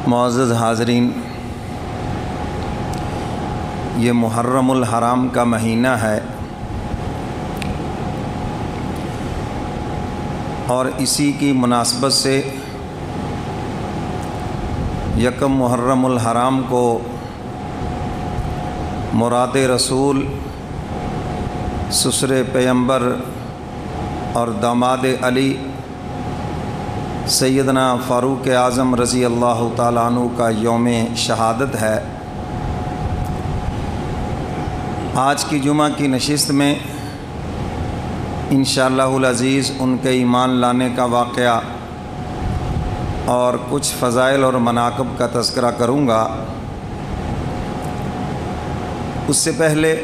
معزز حاضرین، یہ محرم الحرام کا مہینہ ہے اور اسی کی مناسبت سے یکم محرم الحرام کو مراد رسول، سسر پیغمبر اور داماد علی سیدنا فاروق اعظم رضی اللہ تعالیٰ عنہ کا یوم شہادت ہے۔ آج کی جمعہ کی نشست میں انشاءاللہ العزیز ان کے ایمان لانے کا واقعہ اور کچھ فضائل اور مناقب کا تذکرہ کروں گا۔ اس سے پہلے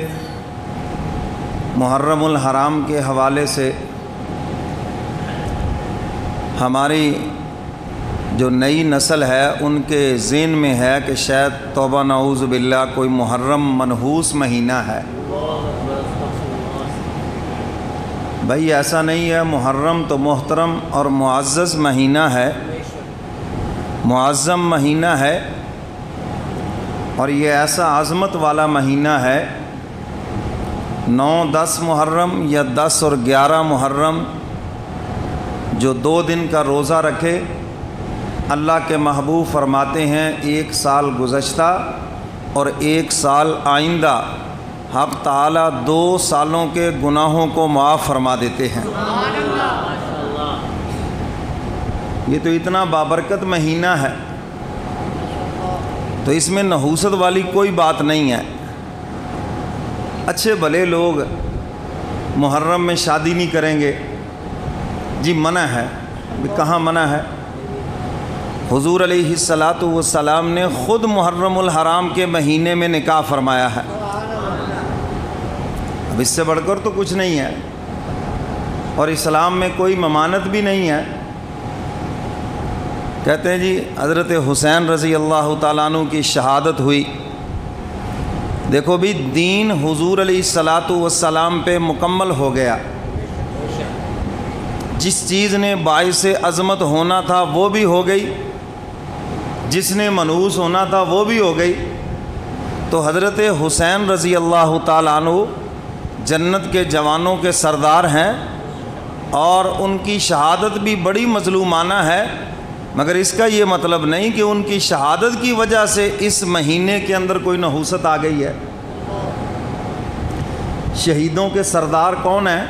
محرم الحرام کے حوالے سے ہماری جو نئی نسل ہے ان کے ذہن میں ہے کہ شاید توبہ نعوذ باللہ کوئی محرم منحوس مہینہ ہے۔ بھائی ایسا نہیں ہے، محرم تو محترم اور معزز مہینہ ہے، معظم مہینہ ہے، اور یہ ایسا عظمت والا مہینہ ہے۔ 9، 10 محرم یا 10 اور 11 محرم جو 2 دن کا روزہ رکھے، اللہ کے محبوب فرماتے ہیں 1 سال گزشتہ اور 1 سال آئندہ حق تعالیٰ 2 سالوں کے گناہوں کو معاف فرما دیتے ہیں۔ یہ تو اتنا بابرکت مہینہ ہے، تو اس میں نحوست والی کوئی بات نہیں ہے۔ اچھے بھلے لوگ محرم میں شادی نہیں کریں گے، جی منع ہے۔ کہاں منع ہے؟ حضور علیہ السلام نے خود محرم الحرام کے مہینے میں نکاح فرمایا ہے۔ اب اس سے بڑھ کر تو کچھ نہیں ہے، اور اسلام میں کوئی ممانعت بھی نہیں ہے۔ کہتے ہیں جی حضرت حسین رضی اللہ تعالیٰ عنہ کی شہادت ہوئی۔ دیکھو بھی دین حضور علیہ السلام پہ مکمل ہو گیا۔ جس چیز نے باعث عظمت ہونا تھا وہ بھی ہو گئی، جس نے منحوس ہونا تھا وہ بھی ہو گئی۔ تو حضرت حسین رضی اللہ تعالیٰ عنہ جنت کے جوانوں کے سردار ہیں، اور ان کی شہادت بھی بڑی مظلومانہ ہے، مگر اس کا یہ مطلب نہیں کہ ان کی شہادت کی وجہ سے اس مہینے کے اندر کوئی نحوست آ گئی ہے۔ شہیدوں کے سردار کون ہیں؟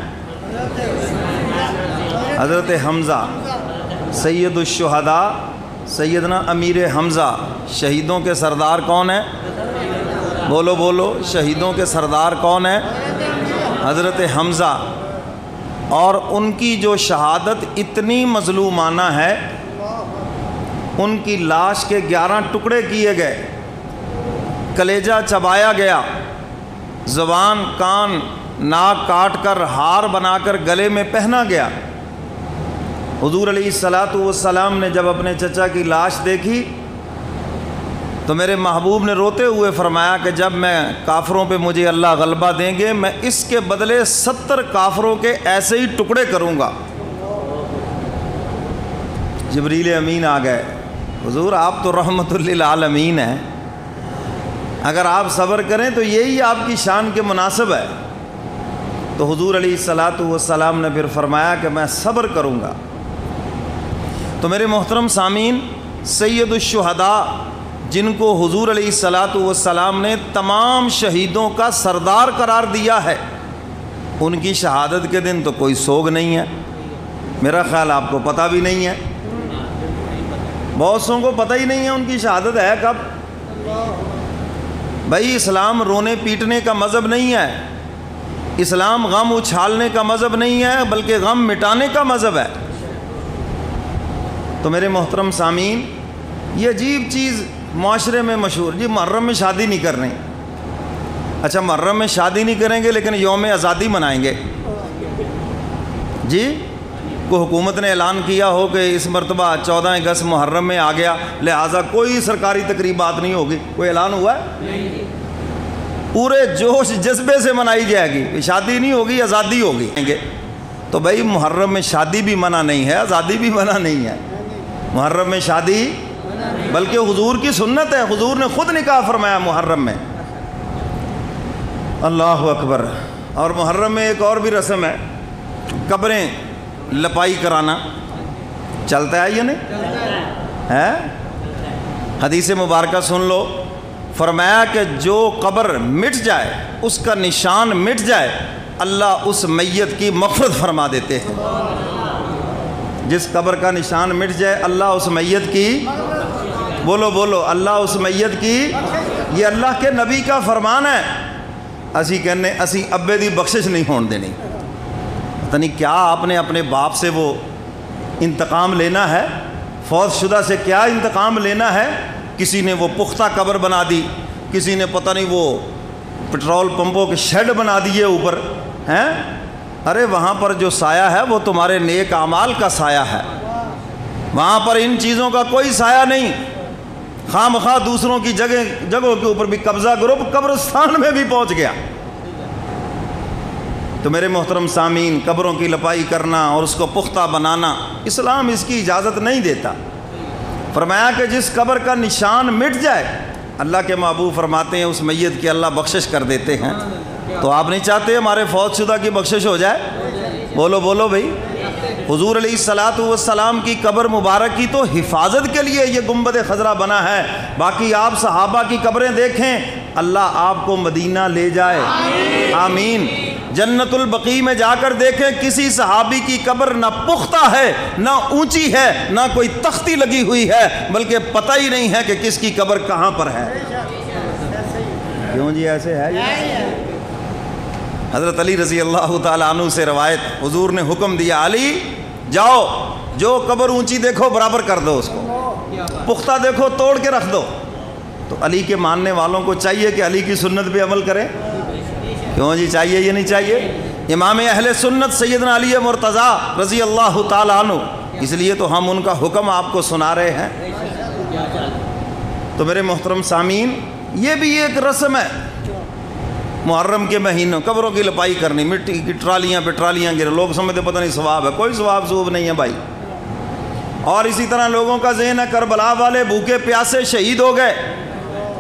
حضرت حمزہ، سید الشہداء سیدنا امیر حمزہ۔ شہیدوں کے سردار کون ہیں؟ بولو بولو، شہیدوں کے سردار کون ہیں؟ حضرت حمزہ۔ اور ان کی جو شہادت اتنی مظلومانہ ہے، ان کی لاش کے 11 ٹکڑے کیے گئے، کلیجہ چبایا گیا، زبان، کان، ناک کاٹ کر ہار بنا کر گلے میں پہنا گیا۔ حضور علیہ السلام نے جب اپنے چچا کی لاش دیکھی تو میرے محبوب نے روتے ہوئے فرمایا کہ جب میں کافروں پہ مجھے اللہ غلبہ دیں گے، میں اس کے بدلے 70 کافروں کے ایسے ہی ٹکڑے کروں گا۔ جبریل امین آ گئے، حضور آپ تو رحمت للعالمین ہیں، اگر آپ صبر کریں تو یہی آپ کی شان کے مناسب ہے۔ تو حضور علیہ السلام نے پھر فرمایا کہ میں صبر کروں گا۔ تو میرے محترم سامعین، سید الشہداء جن کو حضور علیہ السلام نے تمام شہیدوں کا سردار قرار دیا ہے، ان کی شہادت کے دن تو کوئی سوگ نہیں ہے۔ میرا خیال آپ کو پتہ بھی نہیں ہے، بہت سوں کو پتہ ہی نہیں ہے ان کی شہادت ہے کب۔ بھائی اسلام رونے پیٹنے کا مذہب نہیں ہے، اسلام غم اچھالنے کا مذہب نہیں ہے، بلکہ غم مٹانے کا مذہب ہے۔ تو میرے محترم سامعین، یہ عجیب چیز معاشرے میں مشہور، جی محرم میں شادی نہیں کر رہے۔ اچھا محرم میں شادی نہیں کریں گے لیکن یوم آزادی منائیں گے؟ جی کو حکومت نے اعلان کیا ہو کہ اس مرتبہ 14 اگست محرم میں آ گیا، لہٰذا کوئی سرکاری تقریبات نہیں ہوگی، کوئی اعلان ہوا ہے؟ پورے جوش جذبے سے منائی جائے گی، شادی نہیں ہوگی، آزادی ہوگی۔ تو بھائی محرم میں شادی بھی منع نہیں ہے، آزادی بھی منع نہیں ہے، محرم میں شادی بلکہ حضور کی سنت ہے، حضور نے خود نکاح فرمایا محرم میں۔ اللہ اکبر۔ اور محرم میں ایک اور بھی رسم ہے، قبریں لپائی کرانا، چلتا ہے یا نہیں ہے؟ حدیث مبارکہ سن لو، فرمایا کہ جو قبر مٹ جائے، اس کا نشان مٹ جائے، اللہ اس میت کی مغفرت فرما دیتے ہیں۔ جس قبر کا نشان مٹ جائے، اللہ اس میت کی، بولو بولو، اللہ اس میت کی، یہ اللہ کے نبی کا فرمان ہے۔ اسی کہنے اسی ابے دی بخشش نہیں ہون دینی۔ پتہ نہیں کیا آپ نے اپنے باپ سے وہ انتقام لینا ہے، فوت شدہ سے کیا انتقام لینا ہے؟ کسی نے وہ پختہ قبر بنا دی، کسی نے پتہ نہیں وہ پٹرول پمپوں کے شیڈ بنا دیے اوپر ہیں۔ ارے وہاں پر جو سایہ ہے وہ تمہارے نیک اعمال کا سایہ ہے، وہاں پر ان چیزوں کا کوئی سایہ نہیں۔ خواہ مخواہ دوسروں کی جگہوں کے اوپر بھی قبضہ گروپ قبرستان میں بھی پہنچ گیا۔ تو میرے محترم سامعین، قبروں کی لپائی کرنا اور اس کو پختہ بنانا، اسلام اس کی اجازت نہیں دیتا۔ فرمایا کہ جس قبر کا نشان مٹ جائے، اللہ کے محبوب فرماتے ہیں اس میت کی اللہ بخشش کر دیتے ہیں۔ تو آپ نہیں چاہتے ہمارے فوت شدہ کی بخشش ہو جائے؟ بولو بولو بھائی۔ حضور علیہ الصلاۃ والسلام کی قبر مبارک کی تو حفاظت کے لیے یہ گنبد خضرا بنا ہے، باقی آپ صحابہ کی قبریں دیکھیں، اللہ آپ کو مدینہ لے جائے، آمین۔ جنت البقیع میں جا کر دیکھیں، کسی صحابی کی قبر نہ پختہ ہے، نہ اونچی ہے، نہ کوئی تختی لگی ہوئی ہے، بلکہ پتہ ہی نہیں ہے کہ کس کی قبر کہاں پر ہے۔ کیوں جی ایسے ہے؟ حضرت علی رضی اللہ تعالیٰ عنہ سے روایت، حضور نے حکم دیا، علی جاؤ، جو قبر اونچی دیکھو برابر کر دو، اس کو پختہ دیکھو توڑ کے رکھ دو۔ تو علی کے ماننے والوں کو چاہیے کہ علی کی سنت پہ عمل کریں۔ کیوں جی چاہیے یہ نہیں چاہیے؟ امام اہل سنت سیدنا علی مرتضیٰ رضی اللہ تعالیٰ عنہ، اس لیے تو ہم ان کا حکم آپ کو سنا رہے ہیں۔ تو میرے محترم سامعین، یہ بھی ایک رسم ہے، محرم کے مہینوں قبروں کی لپائی کرنی، مٹی کی ٹرالیاں پہ ٹرالیاں گرے، لوگ سمجھتے پتہ نہیں ثواب ہے، کوئی ثواب ثوب نہیں ہے بھائی۔ اور اسی طرح لوگوں کا ذہن ہے کربلا والے بھوکے پیاسے شہید ہو گئے،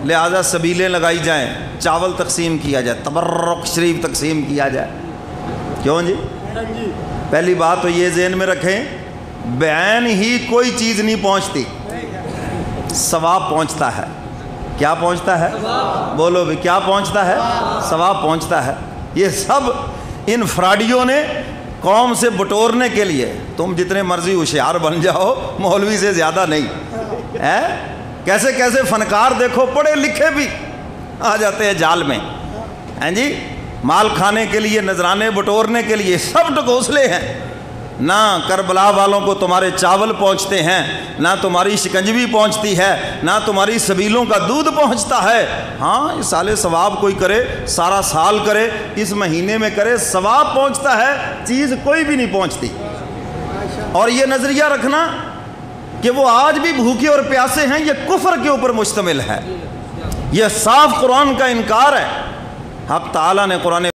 لہذا سبیلیں لگائی جائیں، چاول تقسیم کیا جائے، تبرک شریف تقسیم کیا جائے۔ کیوں جی؟ پہلی بات تو یہ ذہن میں رکھیں، بعین ہی کوئی چیز نہیں پہنچتی، ثواب پہنچتا ہے۔ کیا پہنچتا ہے؟ بولو بھی، کیا پہنچتا ہے؟ ثواب پہنچتا ہے۔ یہ سب ان فراڈیوں نے قوم سے بٹورنے کے لیے، تم جتنے مرضی ہوشیار بن جاؤ، مولوی سے زیادہ نہیں ہے۔ کیسے کیسے فنکار دیکھو، پڑھے لکھے بھی آ جاتے ہیں جال میں، ہیں جی، مال کھانے کے لیے، نذرانے بٹورنے کے لیے، سب ٹکوسلے ہیں۔ نہ کربلا والوں کو تمہارے چاول پہنچتے ہیں، نہ تمہاری شکنجوی پہنچتی ہے، نہ تمہاری سبیلوں کا دودھ پہنچتا ہے۔ ہاں اس سال ثواب کوئی کرے، سارا سال کرے، اس مہینے میں کرے، ثواب پہنچتا ہے، چیز کوئی بھی نہیں پہنچتی۔ اور یہ نظریہ رکھنا کہ وہ آج بھی بھوکے اور پیاسے ہیں، یہ کفر کے اوپر مشتمل ہے، یہ صاف قرآن کا انکار ہے۔ حق تعالیٰ نے قرآن